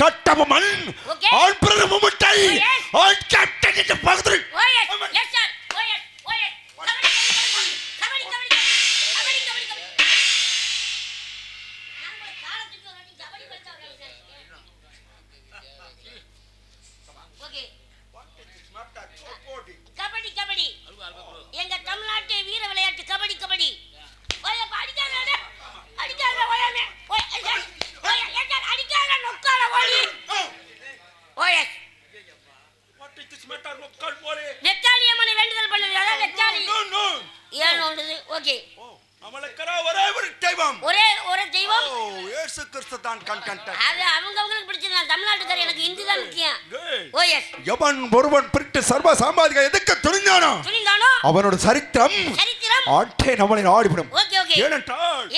Kattabomman all பிரதம முட்டை all captain இந்த பகுதி எஸ் சார் ஒருவன் பிரிட்டு சர்வ சாம்பாதிக எதுக்கு துணிந்தானோ அவனோட சரித்திரம் ஆட்டே நம்மளை ஆடிவிடும்.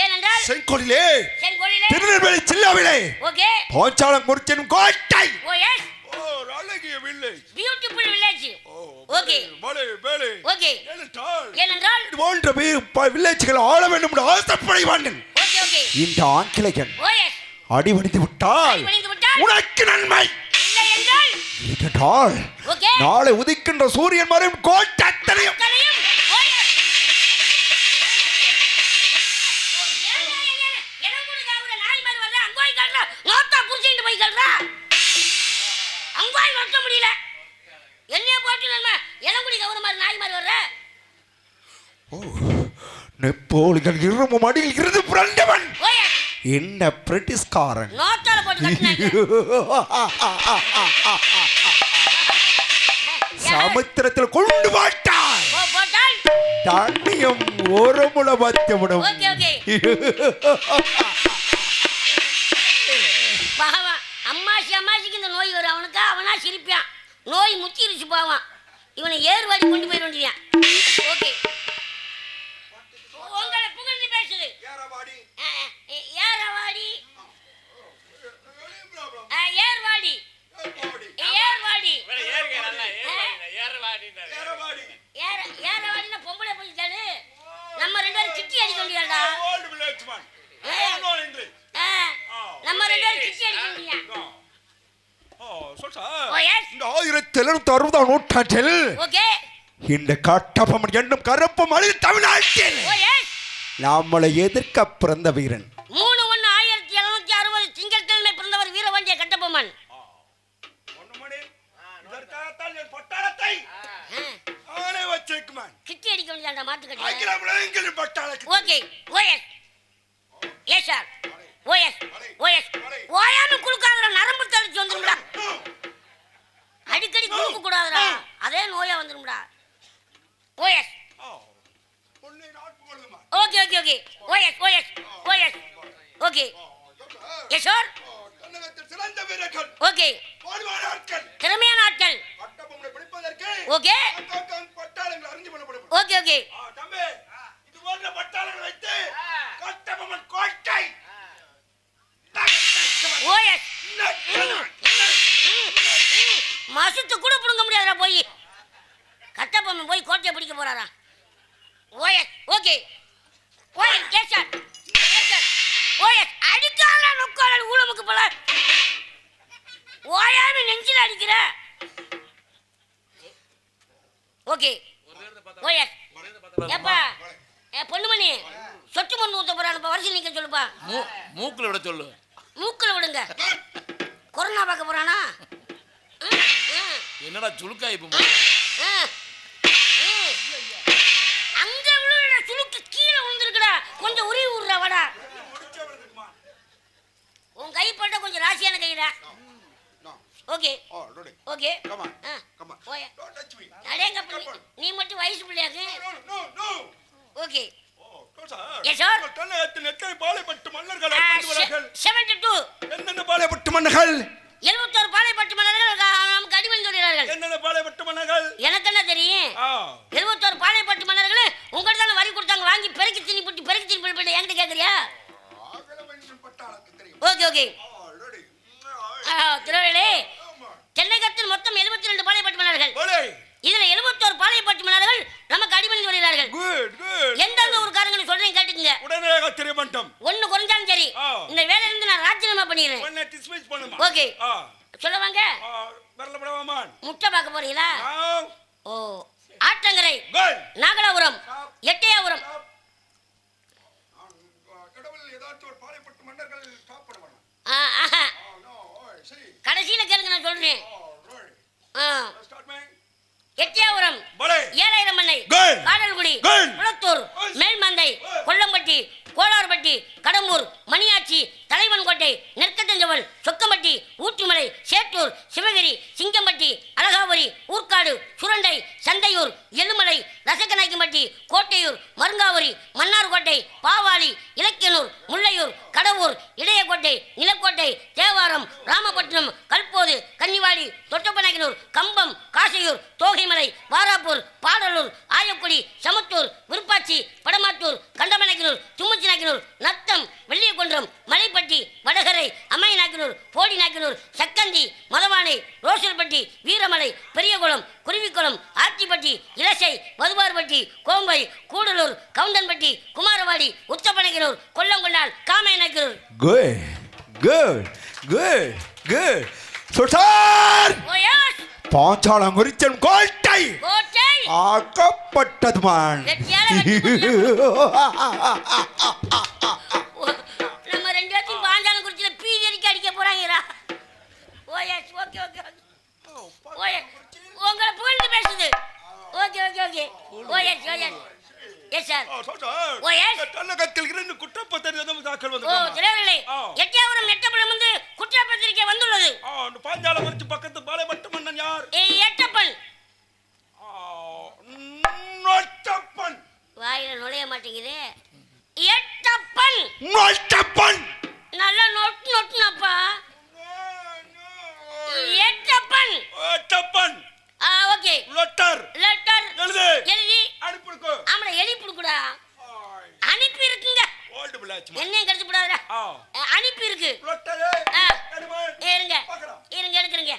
ஏனென்றால் செங்கோலிலே திருநெல்வேலி ஜில்லாவிலே போச்சாலம் குறிச்சின் கோட்டை அழகிய village beautiful village okay okay ஏனென்றால் இது போன்ற வில்லேஜ்கள் ஆள வேண்டும் என்று ஆசைப்படுவான். இந்த ஆங்கிலேயன் அடிபணிந்து விட்டால் உனக்கு நன்மை இல்லை. நாளை உதிக்கின்ற சூரியன் மறையும் கோட்டை அத்தனையும் நெப்போலியன் இருமும் அடியில் இருந்து புரண்டவன் என்ன பிரிட்டிஷ்காரன் சமுத்திரத்தில் கொண்டு போட்டான் தண்ணியும் ஒரு முளை பத்து விடும். அம்மாசிக்கு இந்த நோய் வரும் அவனுக்கு அவனா சிரிப்பான் நோய் முச்சிருச்சு போவான் இவனை ஏறுவாடி கொண்டு போயிட வேண்டியதான். ஓகே உங்களை புகழ்ந்து பேசுது ஏறவாடி ஏர்வாடி ஏர்வாடினா பொம்பளை போயிட்டாரு நம்ம ரெண்டு பேரும் சிட்டி அடிக்க வேண்டியடா நம்ம ரெண்டு பேரும் சிட்டி அடிக்க வேண்டியா. இந்த 1760 நூற்றாண்டில் இந்த கட்டபொம்மன் என்னும் கருப்பு மனித தமிழ்நாட்டில் நம்மளை எதிர்க்க பிறந்த வீரன் 3/1/1760 திங்கட்கிழமை பிறந்தவர் வீரபாண்டிய கட்டபொம்மன். கிட்டி அடிக்க வேண்டியதா மாட்டு கட்டி. Okay OS yes sir OS OS ஓயாம குளுக்காதடா நரம்பு தடிச்சு வந்துரும்டா அடிக்கடி குளுக்க கூடாதுடா அதே நோயா வந்துரும்டா. ஓஎஸ் ஓகே ஓகே ஓகே ஓஎஸ் ஓஎஸ் ஓஎஸ் ஓகே எஸ் சார் ஓகே திறமையான ஆட்கள் ஓகே ஓகே ஓகே ஓஎஸ் மாசத்து கூட புடுங்க முடியாதா போய் கட்டபொம்மன் போய் கோட்டையை பிடிக்க போறாரா. OS okay OS yes sir OS அடிக்காத நொக்கால ஊளமுக்கு போல ஓயாம நெஞ்சில அடிக்கிற. ஓகே ஓஎஸ் ஏப்பா பொண்ணுமணி சொட்டு மண்ணு ஊத்த போறான் வருஷம் நிக்க சொல்லுப்பா. மூக்குல விட சொல்லு. மூக்குல விடுங்க கொரோனா பார்க்க போறானா என்னடா சுளுக்காய் அங்க விழுற சுளுக்கு கீழே விழுந்துருக்குடா கொஞ்சம் உருவி விடுற வாடா உன் கை பட்ட கொஞ்சம் ராசியான கைடா. ஓகே ஓகே நீ மட்டும் வயசு பிள்ளையாக்கு. ஓகே எஸ் சார் எத்தனை பாளையப்பட்டு மன்னர்கள் 72 என்னென்ன பாளையப்பட்டு மன்னர்கள் 71 பாளையப்பட்டு மன்னர்கள் நமக்கு அடிமையில் சொல்கிறார்கள். என்னென்ன பாளையப்பட்டு மன்னர்கள் எனக்கு என்ன தெரியும் 71 பாளையப்பட்டு மன்னர்கள் உங்களுக்கு தானே வரி கொடுத்தாங்க வாங்கி பெருக்கி திணி போட்டு என்கிட்ட கேட்குறியா. ஓகே ஓகே திருவள்ளே தென்னகத்தில் மொத்தம் 72 பாளையப்பட்டு மன்னர்கள் இதுல 71 பாளையப்பட்டு மன்னர்கள் நமக்கு அடிமையில் வருகிறார்கள். எந்தெந்த ஒரு காரணங்களை சொல்றேன் கேட்டுக்கங்க. உடனடியாக தெரிய மாட்டோம். ஒண்ணு குறைஞ்சாலும் சரி இந்த வேலையில இருந்து நான் ராஜினாமா பண்ணிடுறேன். ஓகே ஓகே ஆ சொல்லுவாங்க. வரல படவாமான் முட்டை பார்க்க போறீங்களா? ஆவ் ஓ ஆற்றங்கரை, கோல் நாகலாபுரம், எட்டையாபுரம். கடவுள் ஏதாச்சும் ஒரு பாளையப்பட்டு மன்னர்கள் ஸ்டாப் பண்ண வேணாம். ஆஹா. நோ சரி கடைசியில கேளுங்க, நான் சொல்றேன். ஸ்டார்ட் மை எட்டையாபுரம், பலே ஏழாயிரம் மண்ணை, கோல் காடல்குடி, கோல் குளத்தூர், மேல்மந்தை, கொல்லம்பட்டி, கோளாறுபட்டி, கடம்பூர், மணியாச்சி, தலைவன்கோட்டை, நெற்கத்தஞ்சவல், சொக்கம்பட்டி, ஊற்றுமலை, சேட்டூர், சிவகிரி, சிங்கம்பட்டி, அழகாவரி, ஊர்க்காடு, சுரண்டை, சந்தையூர், எள்ளுமலை, ரசக்கநாயக்கம்பட்டி, கோட்டையூர், மருங்காவரி, மன்னார்கோட்டை, பாவாளி, இலக்கியனூர், முல்லையூர், கடவூர், இடையக்கோட்டை, நிலக்கோட்டை, தேவாரம், ராமபட்டினம், கல்போது, கன்னிவாடி, தொட்டப்பநாயக்கனூர், கம்பம், காசையூர், தோகைமலை, வாராப்பூர், பாடலூர், ஆயக்குடி, சமத்தூர், விருப்பாச்சி, படமாத்தூர், கண்டமநாயக்கனூர், தும்மச்சிநாயக்கனூர், நத்தம், வெள்ளியகுன்றம், மலைப்பட்டி, வடகரை, அம்மைநாயக்கனூர், போடிநாயக்கனூர், சக்கந்தி, மதவானை, ரோசல்பட்டி, வீரமலை, பெரியகுளம், குருவிக்குளம், ஆத்திப்பட்டி, இலசை, மதுபார்பட்டி, கோம்பை, கூடலூர், கவுண்டன்பட்டி, குமாரவாடி, உத்தப்பநாயக்கனூர், கொல்லங்கொண்டால், Kamainayakkanur. Good good good good சுட்டார் ஓயாஸ் பாஞ்சாலங்குறிச்சன் கோட்டை கோட்டை ஆக்கப்பட்டதுமான். வெற்றியால வெற்றி நம்ம ரெண்டு பேரும் பாஞ்சாலம் குறிச்சில பீதியடிக்க அடிக்க போறாங்கடா. ஓயாஸ் ஓகே ஓகே ஓயாஸ் உங்களை புகழ்ந்து பேசுது. ஓகே ஓகே ஓகே ஓயாஸ் ஓயாஸ் எஸ் சார். ஓயாஸ் தன்னகத்தில் இருந்து குற்றப்பத்திரிகை தாக்கல் ஓ வந்து தெரியவில்லை. எட்டியாபுரம் எட்டப்பள்ளம் வந்து குற்றப்பத்திரிகை வந்துள்ளது. பாஞ்சாலங்குறிச்சி பக்கத்து பாளையப்பட்டு மன்னன் யார்? எட்டப்பன். நொட்டப்பன். வாயில நுழைய மாட்டேங்குது. எட்டப்பன். நொட்டப்பன். நல்லா நொட்டு நொட்டுனப்பா. எட்டப்பன். நொட்டப்பன். ஓகே. லெட்டர். லெட்டர். எழுது. எழுதி அனுப்பிடுக்கு. ஆமாடா எழுதி புடுக்குடா. அனுப்பி இருக்குங்க. ஓல்ட் பிளாச். என்னையும் கடிச்சு போடாதடா. அனுப்பி இருக்கு. லெட்டர். இருங்க. இருங்க எடுக்குறீங்க.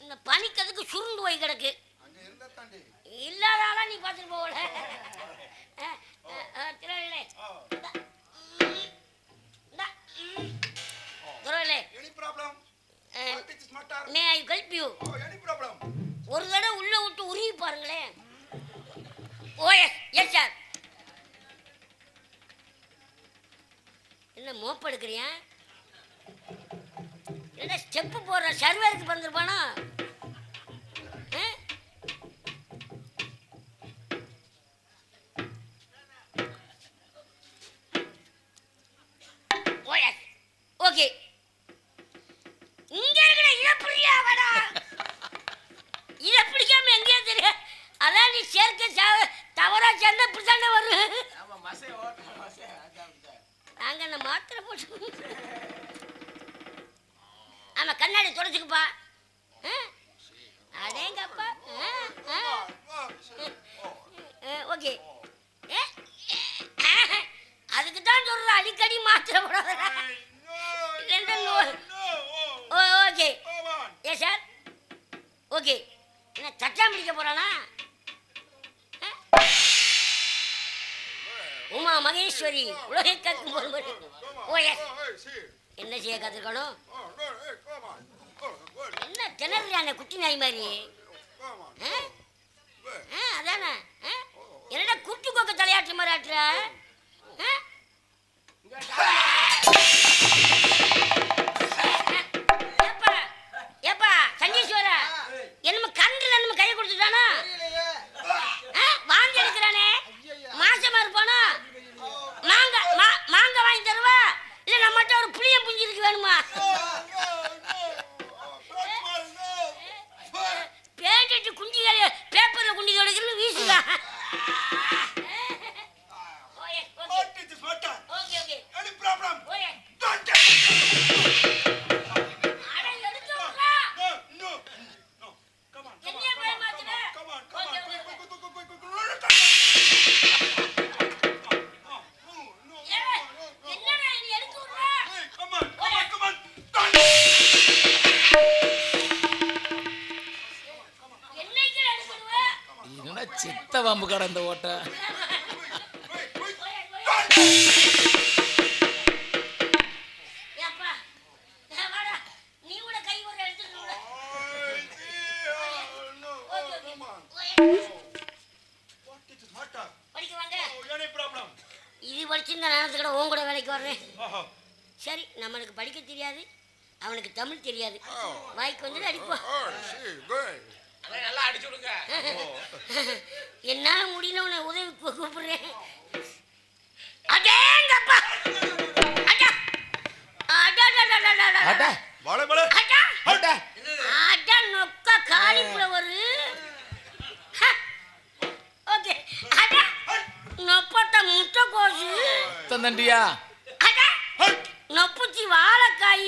இந்த பனிக்கதுக்கு சுருண்டு போய் கிடக்கு. இல்லாதால நீ பார்த்துட்டு போகல. திரவில்லை. திரவில்லை. Any problem? What is matter? May I help you? Oh, any problem? ஒரு தடவை உள்ள விட்டு உருகி பாருங்களேன். OS yes sir. என்ன மோப்ப எடுக்கிறியா? என்ன ஸ்டெப்பு போடுற சர்வேருக்கு வந்துருப்பானா? OS okay. இங்க இருக்கிற இழப்புறியா வாடா. இதை பிடிக்காம எங்கேயா தெரியும்? அதான் நீ சேர்க்க தவறா சேர்ந்தா இப்படித்தானே வரும். நாங்க என்ன மாத்திரை போட்டு ஆமா கண்ணாடி தொடச்சுக்குப்பா. அதேங்கப்பா. ஓகே. அதுக்கு தான் சொல்ற அடிக்கடி மாத்திரை போடாத. ஓகே ஏ சார். ஓகே. என்ன சட்டா முடிக்க போறானா? உமா மகேஸ்வரி உலகை கற்கும் ஒருவர். என்ன செய்ய கத்துக்கணும்? என்ன திணறான குட்டி நாய் மாதிரி? அதானே என்னடா குட்டி கோக்க தலையாட்டு மாதிரி ஆட்டுற? ஏப்பா சண்டீஸ்வரா என்னமோ கண்டில் நம்ம கையை கொடுத்துட்டானா? வாங்கி எடுக்கிறானே மாசமா இருப்பானா? மாங்க வாங்கி தருவா இல்ல நம்மகிட்ட ஒரு புளிய புஞ்சி இருக்கு வேணுமா? பேண்டிட்டு குண்டிகள் பேப்பர்ல குண்டி தொடக்கிறது வீசுதா? Okay okay. Any problem? Okay. Don't அட எடுத்து விடுறா. No. Come on. என்னைய போய் மாத்துற? Come on. Okay okay. என்னடா நீ எடுத்து விடுறா? Come on. என்னைக்கு எடுத்து விடுவ? என்னடா சித்த பாம்பு கடந்த ஓட்ட. ஏப்பா வாடா படிச்சிருந்த நேரத்துக்கு கூட உன் கூட வேலைக்கு வர்றேன். சரி, நம்மளுக்கு படிக்க தெரியாது, அவனுக்கு தமிழ் தெரியாது. வாய்க்கு வந்து அடிப்போம். நல்லா அடிச்சு விடுங்க. என்னால முடியல, உன்னை உதவி கூப்பிடுறேன். அடேங்கப்பா, அடா அடா அடா அடா அடா நொக்க காலிஃப்ளவர். ஓகே, அடா நொப்பட்ட முட்டைக்கோசு. தண்டியா அடா நொப்புச்சி வாழைக்காய்.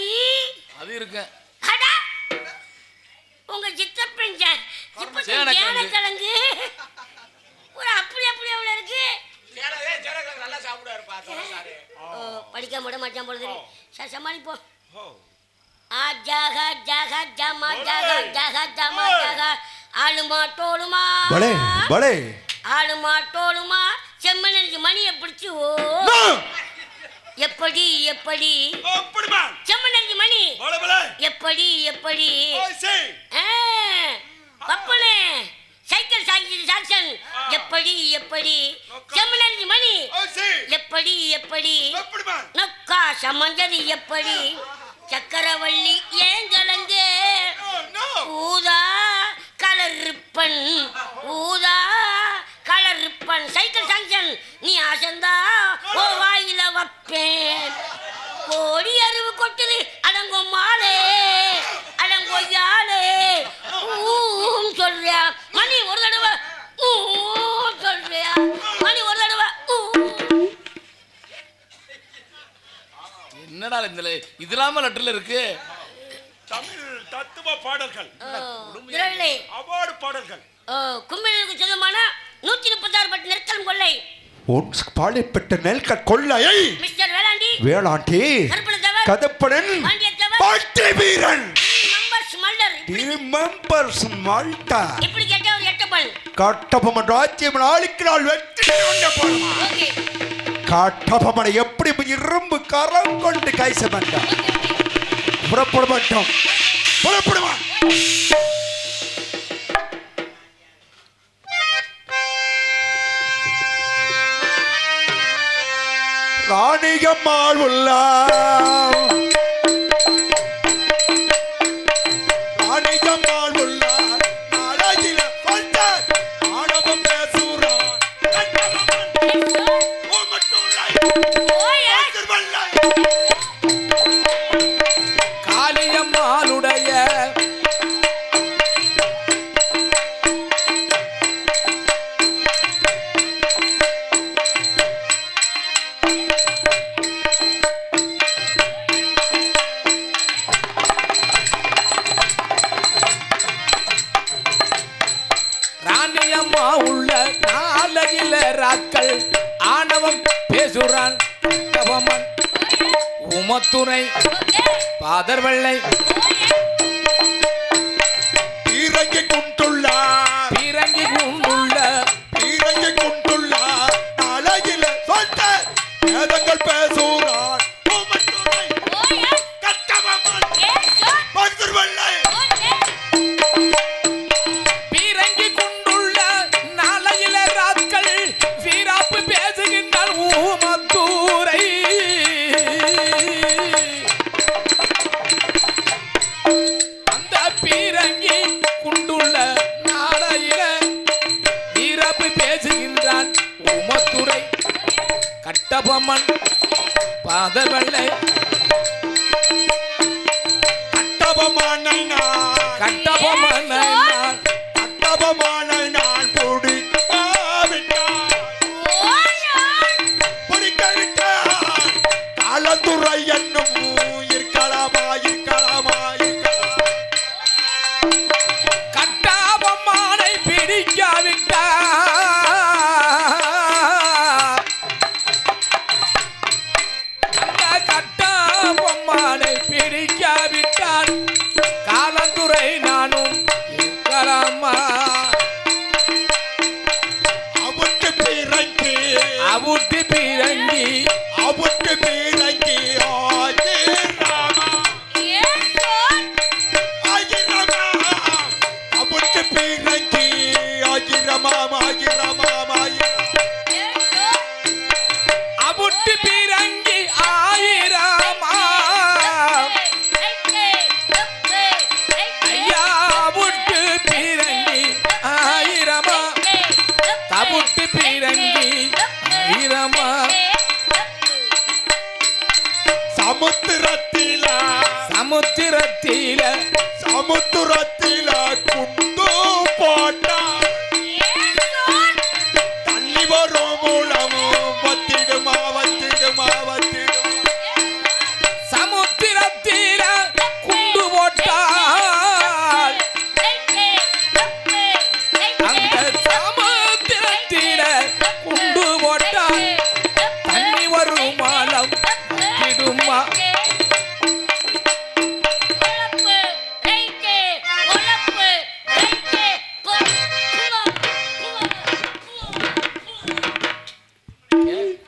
அது இருக்கு. அடா உங்க சித்தப்பன் சேனக்கிழங்கு. ஒரு அப்படி அப்படி எவ்வளவு இருக்கு. நல்லா சாப்பிடுவாரு. படிக்க விட மாட்டான் போல தெரியும். சார் சமாளிப்போம். ஜாக ஜாக ஜமா ஜாக ஜாக ஜமா ஜாக ஆளுமா டோலுமா பலே பலே ஆளுமா டோலுமா செம்மனஞ்சு மணியை பிடிச்சு ஓ எப்படி எப்படி செம்மனஞ்சு மணி எப்படி எப்படி பப்பனே சைக்கிள் சாக்சன் எப்படி எப்படி செம்மனஞ்சு மணி எப்படி எப்படி நொக்கா சமஞ்சது எப்படி சக்கரவள்ளி ஏங்கலங்கு ஊதா கலர்ப்பன் ஊதா கலர்ப்பன் சைக்கிள் சாங்ஷன் நீ ஆசந்தா ஓ வாயில வப்பேன். கோடி அருவு கொட்டுது அடங்கோ மாலே அடங்கொய்யாலே ஊம் சொல்றியா மணி ஒரு தடவை சொல்றியா மணி ஒரு தடவை. என்னடா இது இல்லாம லெட்டர்ல இருக்கு. தமிழ் தத்துவ பாடல்கள், அவார்டு பாடல்கள். கும்பிடுக்கு சொந்தமான 136 பட்டு நெற்கலம் கொள்ளை. பாடப்பட்ட நெல்கட் கொள்ளையை மிஸ்டர் வேளாண்டி வேளாண்டி கதப்படன் பாட்டி வீரன் மெம்பர்ஸ் மல்டா இப்படி கேட்டா ஒரு எட்டப்பன் கட்டபொம்மன் ராஜ்யம் நாளுக்கு நாள் வெற்றி கொண்ட போறோம். கட்டபொம்மனை எப்படி இரும்பு கரம் கொண்டு கைச மாட்டான். புறப்பட மாட்டோம், புறப்படுவான். ராணிகம்மாள் உள்ளார் ராணிகம்மாள் உள்ளார் நாளையில கொண்டார் ஆணவம் பேசுறான் காளியம்மாளுடைய ராணியம்மா உள்ள நாளையில ராக்கள் ஆணவம் பேசுறான் கவமன் உமத்துறை பாதர் வெள்ளை பீரங்கி குண்டுள்ளார் பீரங்கி குண்டுள்ள பீரங்கி குண்டுள்ளார் நாளையில சொந்த வேதங்கள் பேசுறான் கட்டபொம்மன் பாதர் வெள்ளை பீரங்கி குண்டுள்ள நாளையில ராக்கள் வீராப்பு பேசுகின்றான் ஊமத்தூரை. அந்த பீரங்கி குண்டுள்ள நாளையில வீராப்பு பேசுகின்றான் ஊமத்துறை கட்டபொம்மன் பாதர் வெள்ளை கட்டபொம்மனை நான் கட்டபொம்மனை நான் கட்டபொம்மனை நான் பிடிக்காவிட்டால் காலத்துறை என்னும் இருக்கலாமா இருக்கலாமா இருக்கலாம். கட்டபொம்மனை பிடிக்காவிட்டால் அந்த கட்டபொம்மனை பிடிக்காவிட்டால் காலந்துரை நானும் இருக்கலாமா. அவுட்டு பீரங்கி அவுட்டு பீரங்கி அவுட்டு பீரங்கி ஆயிரமா ஆயிரமா அவுட்டு பீரங்கி ஆயிரமா ஆயிரமா ஆயிரமா அவுட்டு சமுத்திரத்தில சமுத்திரத்தில குண்டு போட்டால் தண்ணி வரும் மூலமும் வத்திடுமா வத்திடுமா வத்திடுமா சமுத்திரத்தில குண்டு போட்டால் அந்த சமுத்திரத்தில குண்டு போட்டால் தண்ணி வரும் மாலம் வத்திடுமா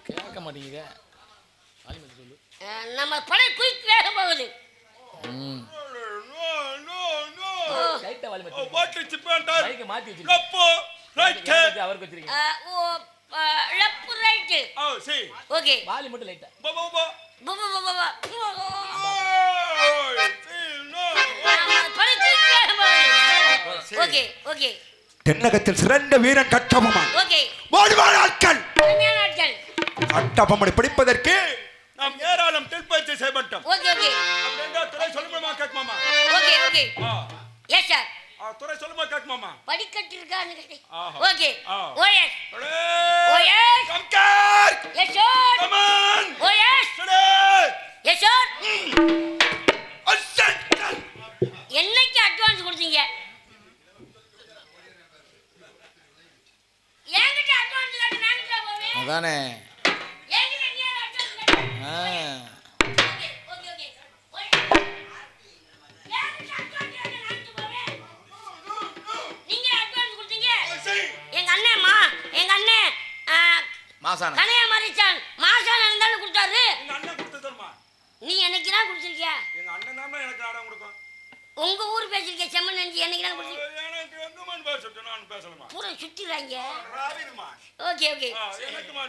கேட்க மாட்டேங்குது நம்ம படம் குயிக் வேக போகுது. மாத்தி அவருக்கு வச்சிருக்கீங்க லெஃப்ட் ரைட். ஓகே வாலி மட்டும் லைட்டா ஓகே ஓகே தென்னகத்தில் சிறந்த வீரன் கட்டபொம்மன். ஓகே வாழ்வாழ் ஆட்கள் அருமையான ஆட்கள். கட்டபொம்மனை பிடிப்பதற்கு நாம் ஏராளம் தெல்பயிற்சி செய்யப்பட்டோம். ஓகே ஓகே அப்படின்னா துறை சொல்லுமா கேட்குமாமா? Okay okay yes sir. துறை சொல்லுமா கேட்குமாமா? படிக்கட்டு இருக்கான்னு கேட்டேன். ஆஹா. ஓகே ஆ. ஓஎஸ் அடே! ஓஎஸ் கம்கார்! Yes sir. Come on! ஓஎஸ் அடே! Yes sir. அசன்! என்னைக்கு அட்வான்ஸ் கொடுத்தீங்க? என்கிட்ட அட்வான்ஸ் கேட்டு நான் கிட்ட போவேன். அதானே என்கிட்ட நீ அட்வான்ஸ் கேட்டு. Okay okay okay. என்கிட்ட அட்வான்ஸ் கேட்டு நான் கிட்ட போவேன். நீங்க அட்வான்ஸ் கொடுத்தீங்க. எங்க அண்ணேம்மா எங்க அண்ணன் மாசான கனையா மரிச்சான் மாசான இருந்தாலும் கொடுத்தாரு. எங்க அண்ணன் கொடுத்ததுமா? நீ என்னைக்கு தான் கொடுத்திருக்கியா? எங்க அண்ணன் தான் எனக்கு நாடகம் கொடுக்கும். உங்க ஊர் பேசிருக்க செம்மன் நெஞ்சு என்னைக்கு தான் கொடுத்திருக்க? எனக்கு எங்கமான் பேசிட்டு நான் பேசணுமா? பூரா சுத்திறாங்க. ராவிதுமா. ஓகே ஓகே எனக்குமா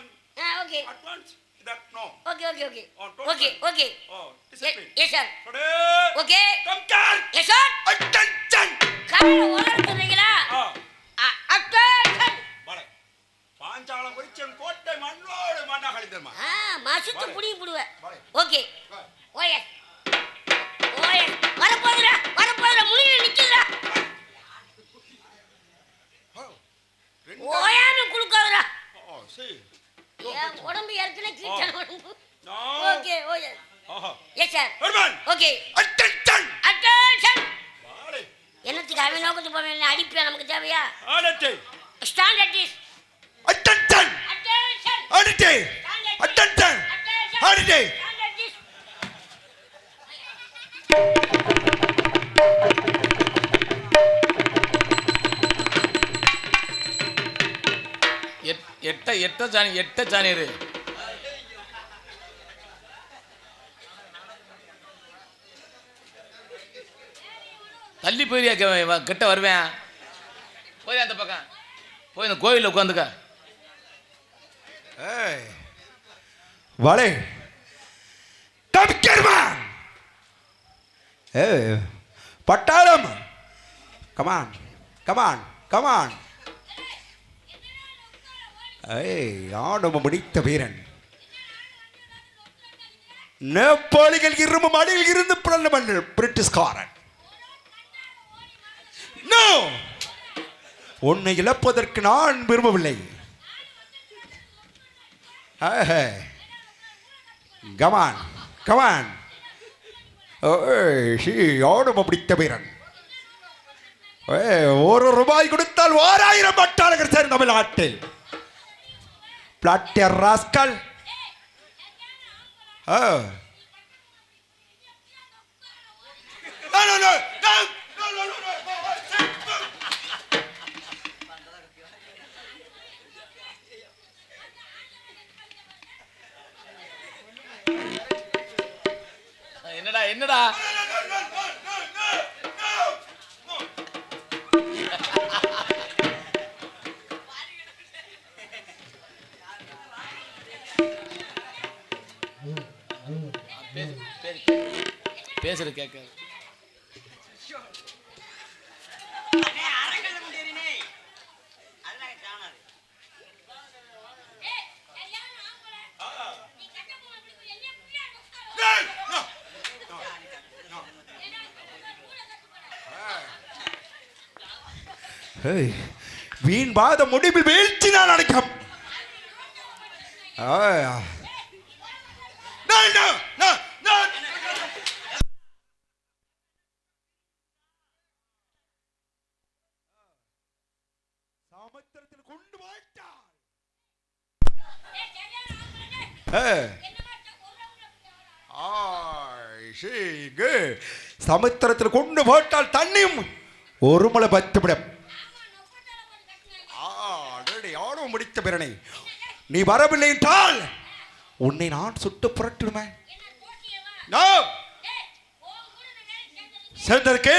okay advance that no. Okay okay okay don't okay okay Discipline. Yes sir. அடே! ஓகே கம்கார்! Yes sir. அட்டென்ஷன்! காலைல ஓடற சொல்றீங்களா? அட்டென்ஷன். பாளை. பாஞ்சாலம் குறிச்சன் கோட்டை மண்ணோடு மண்ணா கழிந்தமா. மாசத்து புடி புடுவ. ஓகே ஓயே ஓயே வரப்போதுடா முனில நிக்குதுடா. ஓயாம குளுக்காதடா. சரி. ஏன் உடம்பு ஏற்கனவே கீழ்ச்சான உடம்பு. No. ஓகே ஓயே ஆஹா. Yes sir. ஹர்மன். Okay attention! அட்டென்ஷன். பாளை. என்னத்துக்கு அவன் நோக்கத்து போவேன் அடிப்பியா நமக்கு தேவையா? ஆனட்டை. Stand at this. Attention attention. அடிட்டே அட்டென்ஷன் அடிட்டே ஸ்டாண்ட் அட் திஸ். எட்ட சாணியரு தள்ளி போயிரியா கிட்ட வருவேன். போய் அந்த பக்கம் போய் இந்த கோயிலில் உட்காந்துக்க. வாளே கம்கர்மா பட்டாளம் கமான் கமான் கமான் ஆடம முடித்த வீரன் நேபாளிகள் இரும்பு மடியில் இருந்து பிறந்த மன்னர் பிரிட்டிஷ்காரன். உன்னை இழப்பதற்கு நான் விரும்பவில்லை. கமான் கமான் ஆடம முடித்த வீரன். ₹1 கொடுத்தால் 1000 பட்டாளர்கள் சேர்ந்த தமிழ்நாட்டில் பிளாட்டியர் ராஸ்கல். என்னடா என்னடா பேசுறது கேட்க ஏய், வீண் வாத முடிவில் வீழ்ச்சி நான் அடைக்கும். சமுத்திரத்தில் கொண்டு போய்ட்டாள். சமுத்திரத்தில் கொண்டு போட்டால் தண்ணியும் ஒரு மலை பத்துவிடும். ஆடும் முடித்த பிறனை நீ வரவில்லை என்றால் உன்னை நான் சுட்டு புரட்டுடுவேன். சேர்ந்ததற்கு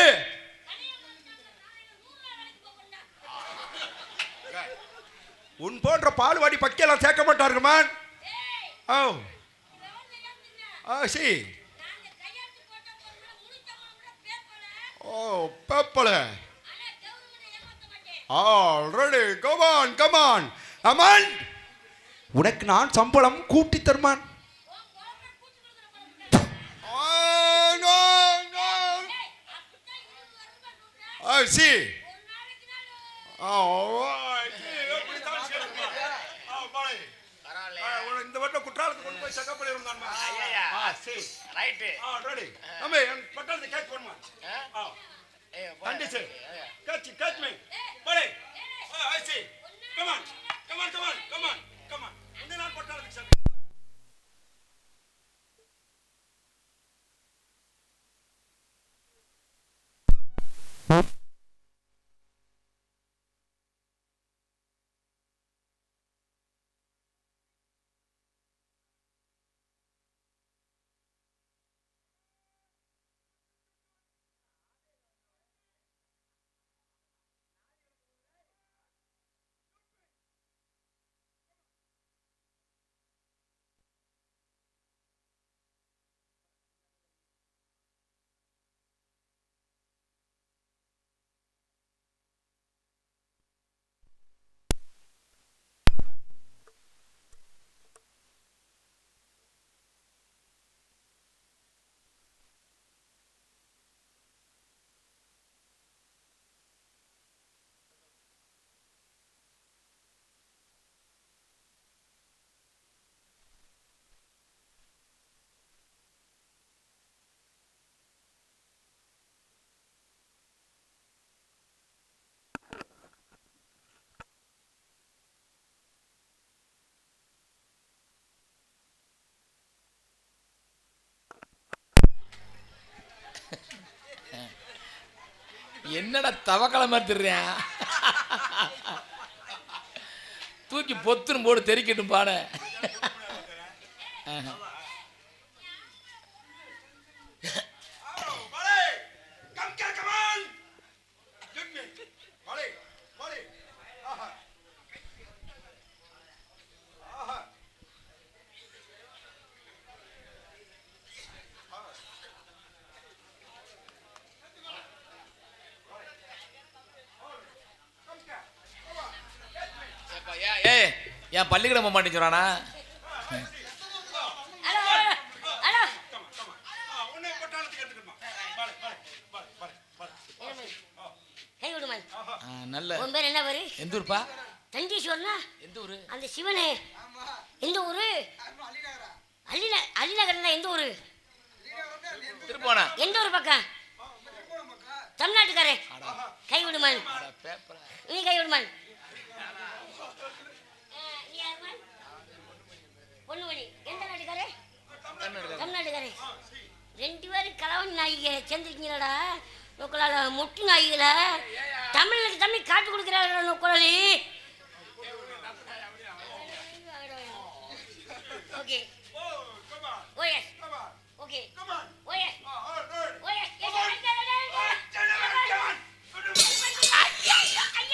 உன் போன்ற பால்வாடி பக்கியெல்லாம் சேர்க்க மாட்டார்கள். C O paper already come on come on அமன் உனக்கு நான் சம்பளம் கூட்டி தருமான். சி இந்த வட்டம் குற்றாலத்துக்கு கொண்டு போய் செக்கப் பண்ணிருந்தான். ரைட்டு ரெடி நம்ம பட்டணத்தை கேட்ச் பண்ணுமா கண்டிச்சு கேட்ச் கேட்ச் மீ படே I see come on come on come on come on come on இந்த நான் பட்டணத்துக்கு செக் என்னடா தவக்கலை மாதிரி திடுறேன். தூக்கி பொத்துன்னு போடு தெரிக்கட்டும் பாட. என் பள்ளிக்கூடம் போக மாட்டேன்னு சொல்றானா? நல்ல உன் பேர் என்ன பேரு? எந்த ஊர்ப்பா? தண்டீஸ்வரனா? எந்த ஊரு? அந்த சிவனே எந்த ஊரு? அலிநகர்னா எந்த ஊரு? திருப்போனா. எந்த ஊர் பக்கம்? தமிழ்நாட்டுக்காரே. கை விடுமான், நீ கை விடுமான். பொண்ணுமணி எந்த நாட்டுக்காரே? தமிழ்நாட்டுக்காரே. ரெண்டு பேரும் கலவன் நாய்க சேர்ந்துருக்கீங்களா? நோக்கலால மொட்டு நாய்கள தமிழுக்கு தமிழ் காட்டு கொடுக்குறாங்க நோக்கலாளி. ஓகே ஓஎஸ் ஓகே ஓஎஸ் ஓஎஸ்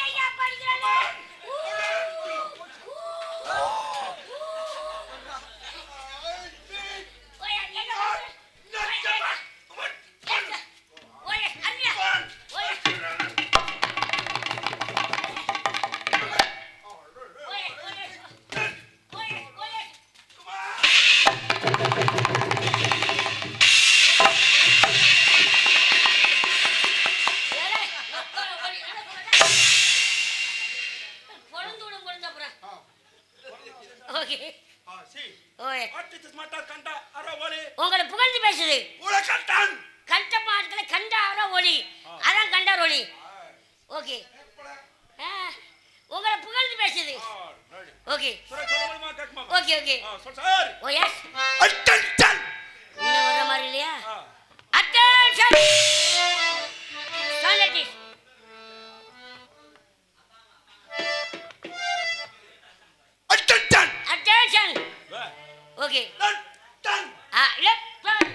ஐயா படிக்கிறானே. ஓகே உங்களை புகழ்ந்து பேசுது ready. ஓகே சுரேஷ் சொல்ல முடியுமா கேட்குமா ஓகே ஓகே சொல் சார் ஓ எஸ் அட்டென்ஷன் இன்னும் வர மாதிரி இல்லையா attention silent attention attention okay turn left turn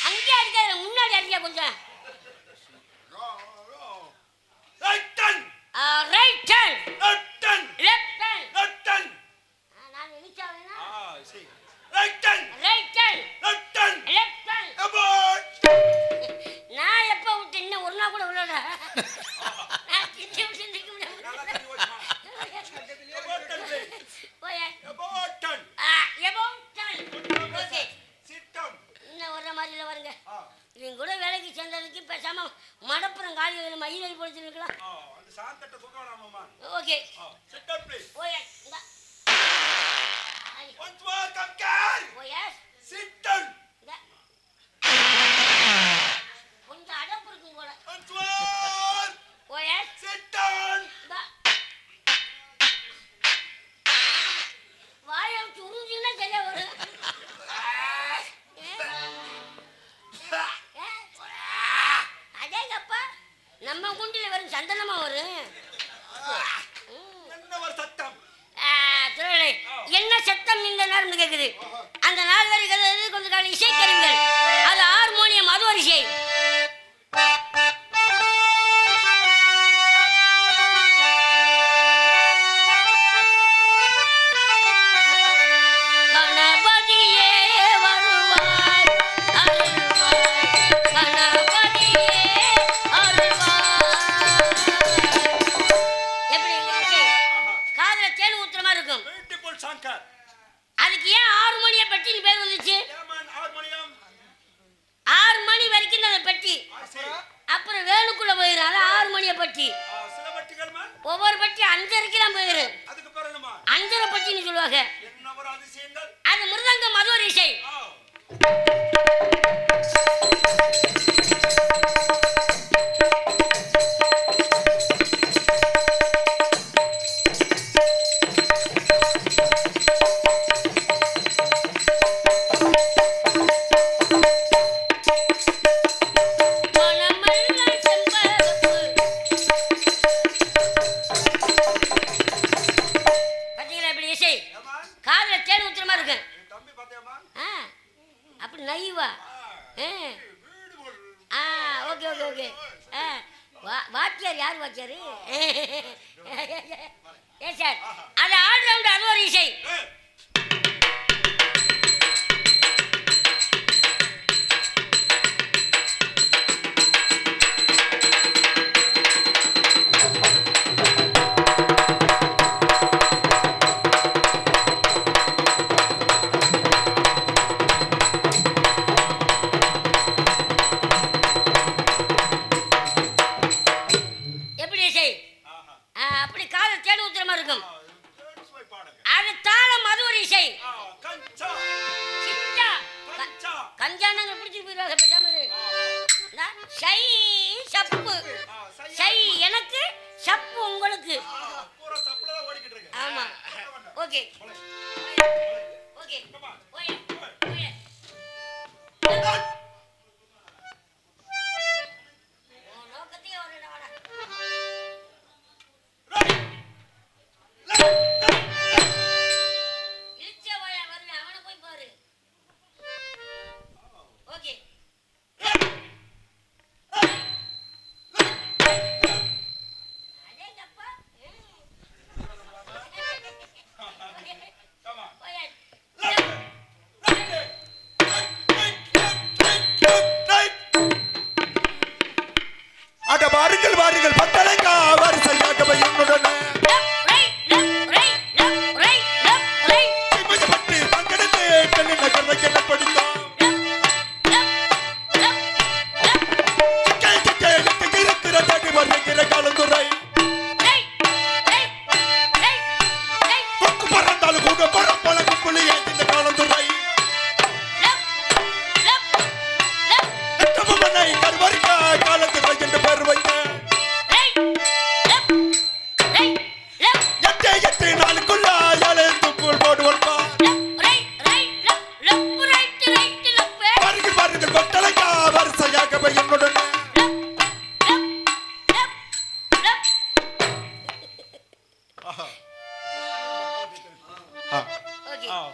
அங்கே அடிக்காத முன்னாடி அடிக்க கொஞ்சம் right turn right turn left turn left turn left turn நான் நினைச்சாவேனா see right turn right turn left turn left turn abort நான் எப்ப விட்டு இன்னும் ஒரு நாள் கூட விடல நான் கிட்ட விட்டு நிக்க நல்லா முடியாது கட்டி வச்சுமா அபோர்ட் டன் ஓயே about turn about turn okay sit down இன்னும் வர மாதிரி இல்லை வருங்க இவங்க கூட வேலைக்கு சேர்ந்ததுக்கு பேசாம மடப்புறம் காலி வேலை மயில் போடுச்சுருக்கலாம் அந்த சாந்தட்ட சுகமாமா ஓகே சிட் டவுன் ப்ளீஸ் ஓயே once more come care ஓயே sit down கொஞ்சம் அடப்பு இருக்கும் போல once more ஓயே sit down வாயை விட்டு உறிஞ்சிங்கன்னா சரியா வரும் அதேங்கப்பா நம்ம குண்டில வரும் சந்தனமா வரும் என்ன ஒரு சத்தம் திருவிழை என்ன சத்தம் இந்த நேரம் கேட்குது அந்த நாள் வரைக்கும் கொஞ்சம் கால இசைக்கருங்கள் அது ஹார்மோனியம் அது ஒரு இசை கணபதியே வருவாய் அருள்வாய் கணபதியே அருள்வாய் எப்படி காதுல தேன் ஊத்துற மாதிரி இருக்கும் பியூட்டிஃபுல் சங்கர் அதுக்கு ஏன் ஹார்மோனிய பெட்டின்னு பேர் வந்துச்சு ஏமன் ஹார்மோனியம் 6 மணி வரைக்கும் அந்த பெட்டி அப்புறம் வேணுக்குள்ள போயிடும் அது ஹார்மோனிய பெட்டி சில வட்டிகள் மேன் ஒவ்வொரு பெட்டி 5:30க்கு போயிடும் அதுக்கு பேர் என்னமா 5:30 பெட்டின்னு சொல்லுவாங்க என்ன ஒரு அதிசயங்கள் அது மிருதங்கம் அது ஒரு இசை மனமெல்லாம் செம்பருப்பு. பாத்தீங்களா இப்படி இசை ஏமன் காதுல தேன் ஊத்துற மாதிரி இருக்கு என் தம்பி பாத்தியாமா அப்படி நைவா பியூட்டிஃபுல் ஓகே ஓகே ஓகே வாத்தியார் யார் வாத்தியார் ஏ சார் அது ஆல்ரவுண்ட் அது ஒரு இசை எப்படி இசை அப்படி காதல் தேடி ஊத்துற மாதிரி இருக்கும் போய் பாடுங்க அது தாளம் அது ஒரு இசை கஞ்சா சிட்டா கஞ்சா கஞ்சானங்க பிடிச்சிட்டு போயிடுவாங்க பேசாம இரு. இந்தா, ஷை சப்பு ஷை எனக்கு சப்பு உங்களுக்கு பூரா சப்ளை தான் ஓடிக்கிட்டு இருக்கு ஆமா ஓகே ஓகே ஓயே ஓயே நோக்கத்தையே வரல வாடா இழுச்ச வாயா வருவேன் அவனை போய் பாரு ஓகே அடேங்கப்பா Come on. ஓயே Left.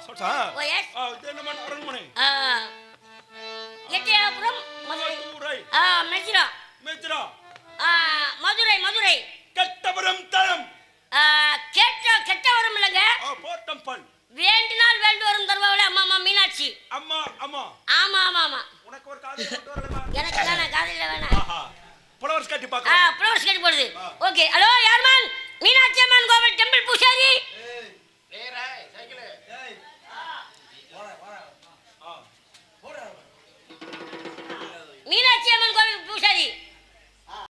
சொல்றா ஓ எஸ் இது என்ன பண்ண அரண்மனை எட்டயபுரம் மதுரை மதுரை மெஜிரா மேத்ரா மதுரை மதுரை கட்டபுரம் தரம் கெட்ட வரும் இல்லைங்க போர்ட்டம்பல் வேண்டினால் வேண்டு வரும் தருவாவில அம்மா அம்மா மீனாட்சி அம்மா அம்மா ஆமா ஆமா ஆமா உனக்கு ஒரு காது கொண்டு வரலமா எனக்கு வேணாம் காதலில வேணாம் ஆஹா புலவர்ஸ் கட்டி பார்க்க ஃப்ளவர்ஸ் கட்டி போடுது ஓகே ஹலோ யார்மான் மீனாட்சி அம்மன் கோவில் டெம்பிள் பூசாரி